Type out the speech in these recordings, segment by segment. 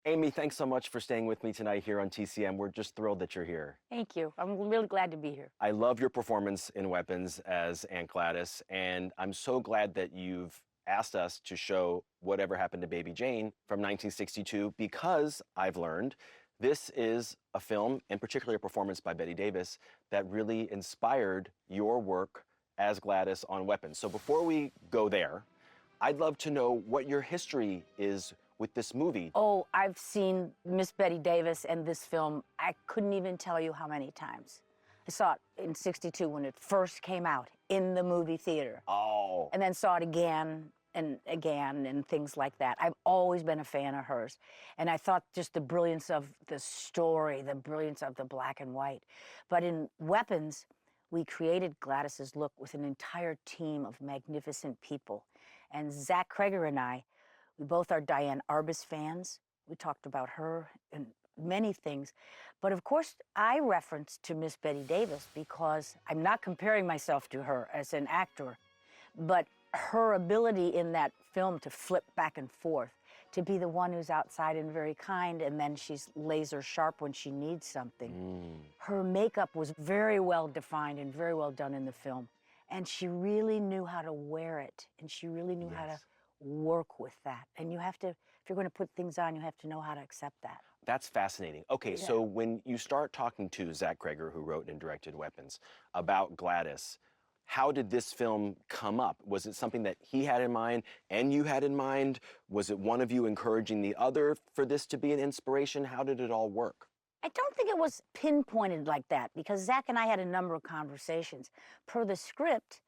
Amy, thanks so much for staying with me tonight here on TCM. We're just thrilled that you're here. Thank you. I'm really glad to be here. I love your performance in Weapons as Aunt Gladys, and I'm so glad that you've asked us to show Whatever Happened to Baby Jane from 1962 because I've learned this is a film, and particularly a performance by Bette Davis, that really inspired your work as Gladys on Weapons. So before we go there, I'd love to know what your history is with this movie. Oh, I've seen Miss Bette Davis and this film, I couldn't even tell you how many times. I saw it in '62 when it first came out in the movie theater. Oh. And then saw it again and again and things like that. I've always been a fan of hers. And I thought just the brilliance of the story, the brilliance of the black and white. But in Weapons, we created Gladys's look with an entire team of magnificent people. And Zach Kreger and I, we both are Diane Arbus fans. We talked about her and many things. But of course, I referenced to Miss Bette Davis because I'm not comparing myself to her as an actor, but her ability in that film to flip back and forth, to be the one who's outside and very kind, and then she's laser sharp when she needs something. Her makeup was very well defined and very well done in the film. And she really knew how to wear it, and she really knew how to work with that. And you have to, if you're going to put things on, you have to know how to accept that. That's fascinating. Okay, so when you start talking to Zach Kreger, who wrote and directed Weapons, about Gladys, how did this film come up? Was it something that he had in mind and you had in mind? Was it one of you encouraging the other for this to be an inspiration? How did it all work? I don't think it was pinpointed like that because Zach and I had a number of conversations. Per the script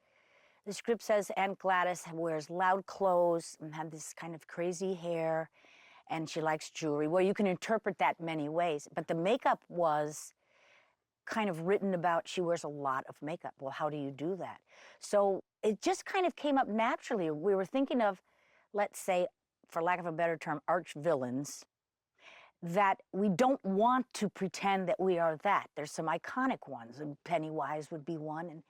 says Aunt Gladys wears loud clothes and had this kind of crazy hair, and she likes jewelry. Well, you can interpret that many ways, but the makeup was kind of written about she wears a lot of makeup. Well, how do you do that? So it just kind of came up naturally. We were thinking of, let's say, for lack of a better term, arch villains, that we don't want to pretend that we are that. There's some iconic ones, and Pennywise would be one, and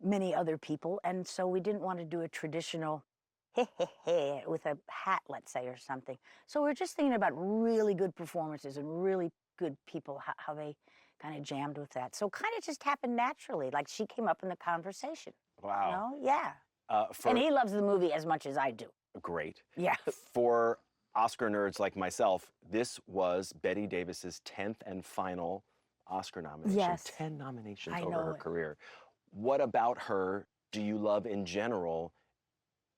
many other people, and so we didn't want to do a traditional with a hat, let's say, or something. So we're just thinking about really good performances and really good people, how they kind of jammed with that. So kind of just happened naturally, like she came up in the conversation. Wow. You know? Yeah. And he loves the movie as much as I do. Great. Yeah. For Oscar nerds like myself, this was Bette Davis's 10th and final Oscar nomination. Yes. 10 nominations I over know her it. career. What about her do you love in general,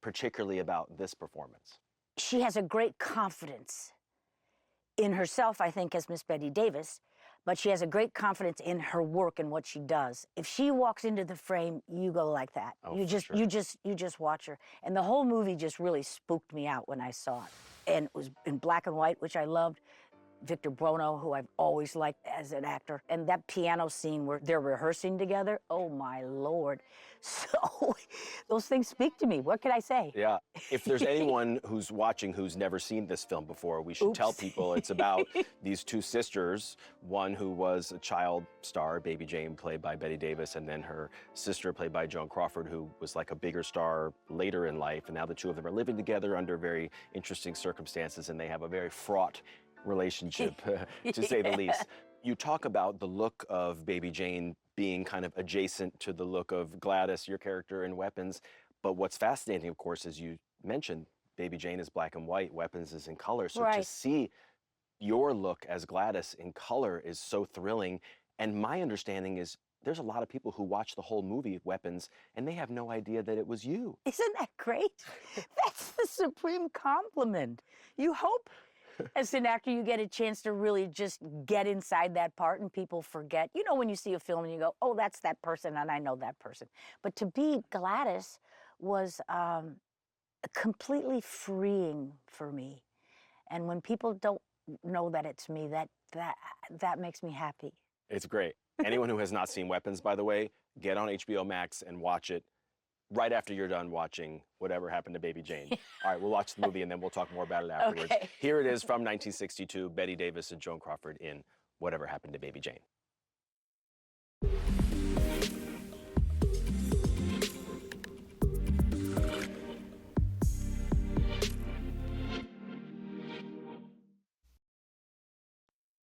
particularly about this performance? She has a great confidence in herself, I think, as Miss Bette Davis, but she has a great confidence in her work and what she does. If she walks into the frame, you go like that. Oh, you just watch her. And the whole movie just really spooked me out when I saw it. And it was in black and white, which I loved. Victor Bruno, who I've always liked as an actor. And that piano scene where they're rehearsing together, oh my Lord. So those things speak to me. What can I say? Yeah. If there's anyone who's watching who's never seen this film before, we should tell people it's about these two sisters, one who was a child star, Baby Jane, played by Bette Davis, and then her sister, played by Joan Crawford, who was like a bigger star later in life. And now the two of them are living together under very interesting circumstances, and they have a very fraught relationship, to say the least. You talk about the look of Baby Jane being kind of adjacent to the look of Gladys, your character in Weapons. But what's fascinating, of course, as you mentioned, Baby Jane is black and white, Weapons is in color. So to see your look as Gladys in color is so thrilling. And my understanding is there's a lot of people who watch the whole movie Weapons and they have no idea that it was you. Isn't that great? That's the supreme compliment. You hope as an actor, you get a chance to really just get inside that part and people forget. You know, when you see a film and you go, oh, that's that person and I know that person. But to be Gladys was completely freeing for me. And when people don't know that it's me, that makes me happy. It's great. Anyone who has not seen Weapons, by the way, get on HBO Max and watch it right after you're done watching Whatever Happened to Baby Jane. All right, we'll watch the movie and then we'll talk more about it afterwards. Okay. Here it is from 1962, Bette Davis and Joan Crawford in Whatever Happened to Baby Jane.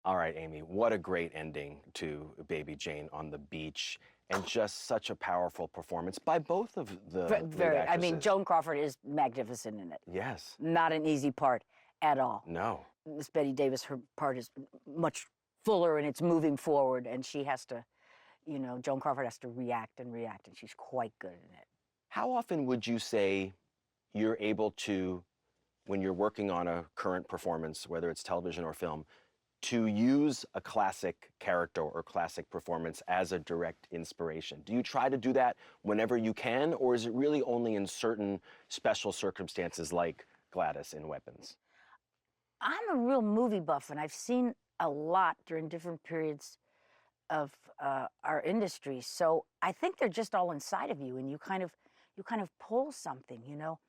All right, Amy, what a great ending to Baby Jane on the beach, and just such a powerful performance by both of the lead Very. I mean, actresses. Joan Crawford is magnificent in it. Yes. Not an easy part at all. No. Miss Betty Davis, her part is much fuller and it's moving forward, and she has to, you know, Joan Crawford has to react and react, and she's quite good in it. How often would you say you're able to, when you're working on a current performance, whether it's television or film, to use a classic character or classic performance as a direct inspiration? Do you try to do that whenever you can, or is it really only in certain special circumstances like Gladys in Weapons? I'm a real movie buff, and I've seen a lot during different periods of our industry. So I think they're just all inside of you, and you kind of pull something, you know.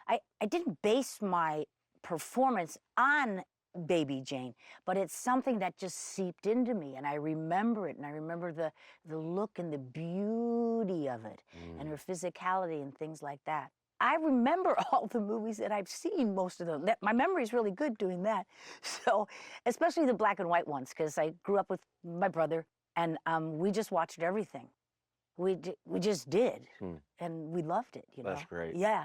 I didn't base my performance on Baby Jane, but it's something that just seeped into me, and I remember it, and I remember the look and the beauty of it, and her physicality and things like that. I remember all the movies that I've seen, most of them. My memory's really good doing that. So, especially the black and white ones, because I grew up with my brother, and we just watched everything. We just did, and we loved it, you know. That's great. Yeah.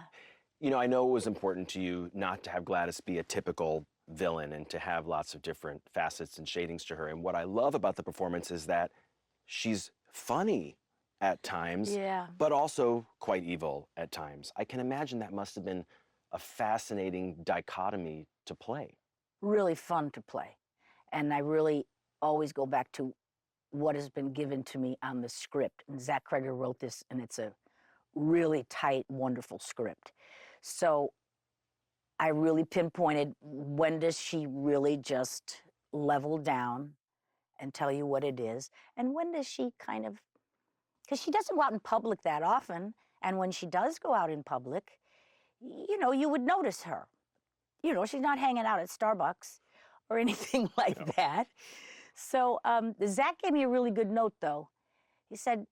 You know, I know it was important to you not to have Gladys be a typical villain and to have lots of different facets and shadings to her. And what I love about the performance is that she's funny at times, Yeah. but also quite evil at times. I can imagine that must have been a fascinating dichotomy to play. Really fun to play. And I really always go back to what has been given to me on the script. And Zach Kreger wrote this, and it's a really tight, wonderful script. So I really pinpointed, when does she really just level down and tell you what it is? And when does she kind of, because she doesn't go out in public that often. And when she does go out in public, you know, you would notice her. You know, she's not hanging out at Starbucks or anything like that. So Zach gave me a really good note, though. He said,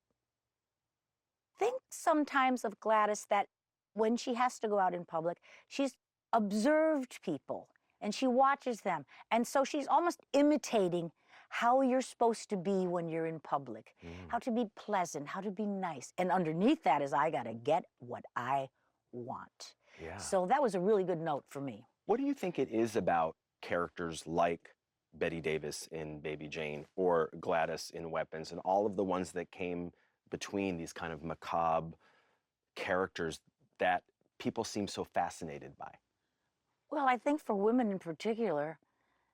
think sometimes of Gladys that when she has to go out in public, she's observed people and she watches them. And so she's almost imitating how you're supposed to be when you're in public, how to be pleasant, how to be nice. And underneath that is, I got to get what I want. Yeah. So that was a really good note for me. What do you think it is about characters like Betty Davis in Baby Jane or Gladys in Weapons and all of the ones that came between these kind of macabre characters that people seem so fascinated by? Well, I think for women in particular,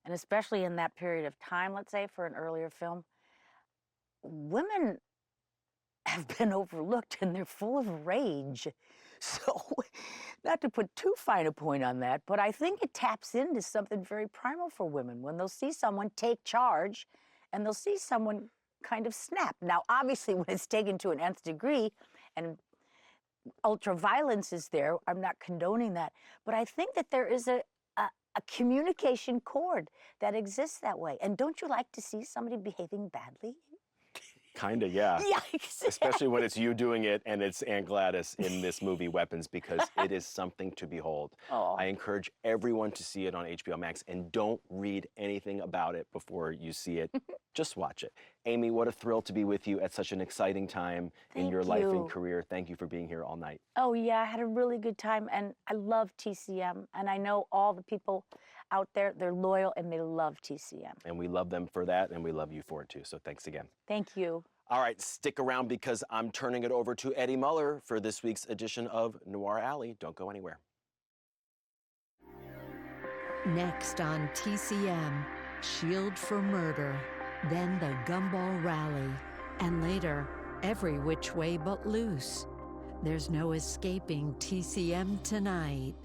and especially in that period of time, let's say for an earlier film, women have been overlooked and they're full of rage. So, not to put too fine a point on that, but I think it taps into something very primal for women when they'll see someone take charge and they'll see someone kind of snap. Now, obviously, when it's taken to an nth degree and ultra-violence is there, I'm not condoning that, but I think that there is a communication cord that exists that way. And don't you like to see somebody behaving badly? Kinda, yeah. Yeah, exactly. Especially when it's you doing it and it's Aunt Gladys in this movie, Weapons, because it is something to behold. Oh. I encourage everyone to see it on HBO Max, and don't read anything about it before you see it. Just watch it. Amy, what a thrill to be with you at such an exciting time in your life and career. Thank you for being here all night. Oh, yeah, I had a really good time, and I love TCM, and I know all the people out there, they're loyal, and they love TCM. And we love them for that, and we love you for it, too. So thanks again. Thank you. All right, stick around because I'm turning it over to Eddie Muller for this week's edition of Noir Alley. Don't go anywhere. Next on TCM, Shield for Murder, then the Gumball Rally, and later, Every Which Way But Loose. There's no escaping TCM tonight.